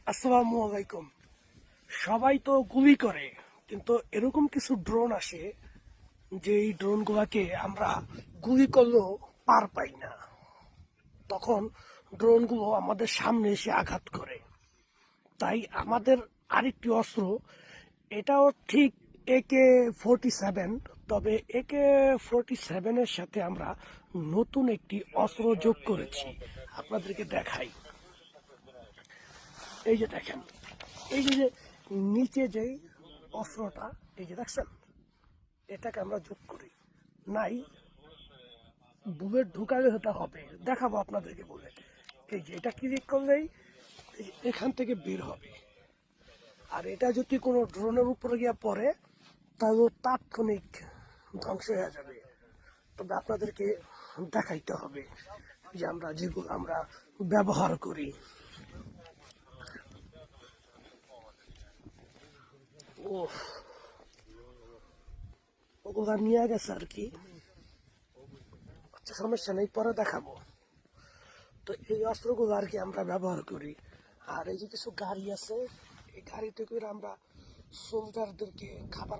আসসালামু আলাইকুম। সবাই তো গুলি করে, কিন্তু এরকম কিছু ড্রোন আসে যে এই ড্রোনগুলোকে আমরা গুলি করলেও পার পাই না। তখন ড্রোনগুলো আমাদের সামনে এসে আঘাত করে। তাই আমাদের আরেকটি অস্ত্র, এটাও ঠিক AK-47, তবে AK-47-এর সাথে আমরা নতুন একটি অস্ত্র যোগ করেছি। আপনাদেরকে দেখাই। এই যে দেখেন, এই যে নিচে যে অস্ত্রটা, এই যে দেখছেন, এটাকে আমরা যোগ করি নাই। বুলেট ঢুকালে হতে হবে, দেখাবো আপনাদেরকে বলে। এই যে এটা ক্লিক করলেই এখান থেকে বের হবে। আর এটা যদি কোনো ড্রোনের উপরে গিয়ে পড়ে, তাহলে তাৎক্ষণিক ধ্বংস হয়ে যাবে। তবে আপনাদেরকে দেখাইতে হবে যে যেগুলো আমরা ব্যবহার করি। ও, ওগুলা নিয়ে গেছে আর কি। আচ্ছা, সমস্যা নেই, পরে দেখাবো। তো এই অস্ত্রগুলো আর কি আমরা ব্যবহার করি। আর এই যে কিছু গাড়ি আছে, এই গাড়িতে করে আমরা সোলজারদেরকে খাবার